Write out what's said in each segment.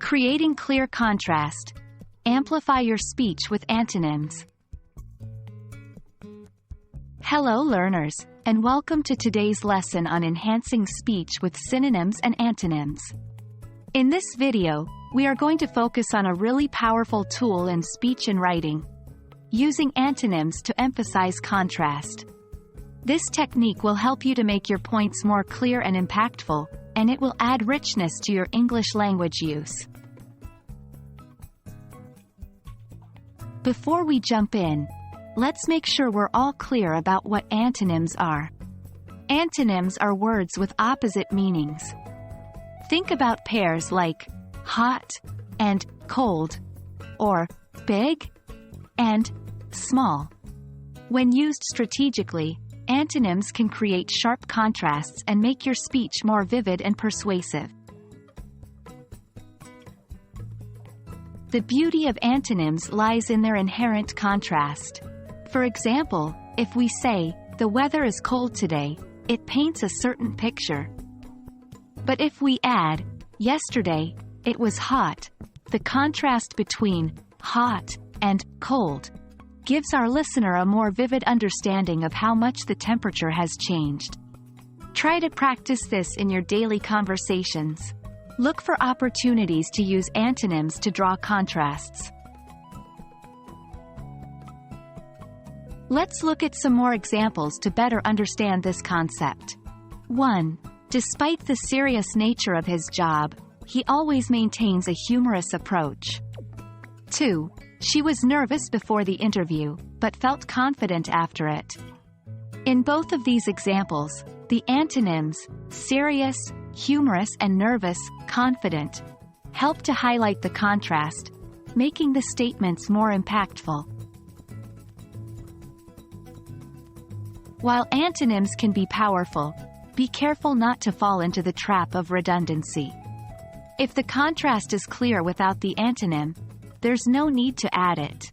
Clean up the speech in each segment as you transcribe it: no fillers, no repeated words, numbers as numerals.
Creating clear contrast. Amplify your speech with antonyms. Hello learners, and welcome to today's lesson on enhancing speech with synonyms and antonyms. In this video, we are going to focus on a really powerful tool in speech and writing, using antonyms to emphasize contrast. This technique will help you to make your points more clear and impactful, and it will add richness to your English language use. Before we jump in, let's make sure we're all clear about what antonyms are. Antonyms are words with opposite meanings. Think about pairs like hot and cold, or big and small. When used strategically, antonyms can create sharp contrasts and make your speech more vivid and persuasive. The beauty of antonyms lies in their inherent contrast. For example, if we say, "The weather is cold today," it paints a certain picture. But if we add, "Yesterday, it was hot," the contrast between hot and cold gives our listener a more vivid understanding of how much the temperature has changed. Try to practice this in your daily conversations. Look for opportunities to use antonyms to draw contrasts. Let's look at some more examples to better understand this concept. 1. Despite the serious nature of his job, he always maintains a humorous approach. 2. She was nervous before the interview, but felt confident after it. In both of these examples, the antonyms, serious, humorous and nervous, confident, help to highlight the contrast, making the statements more impactful. While antonyms can be powerful, be careful not to fall into the trap of redundancy. If the contrast is clear without the antonym, there's no need to add it.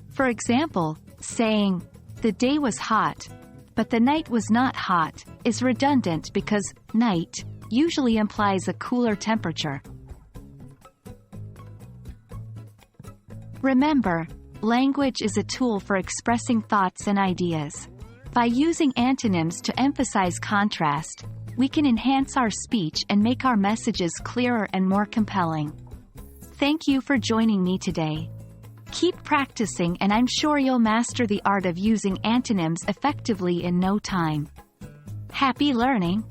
For example, saying, "The day was hot, but the night was not hot," is redundant because night usually implies a cooler temperature. Remember, language is a tool for expressing thoughts and ideas. By using antonyms to emphasize contrast, we can enhance our speech and make our messages clearer and more compelling. Thank you for joining me today. Keep practicing and I'm sure you'll master the art of using antonyms effectively in no time. Happy learning!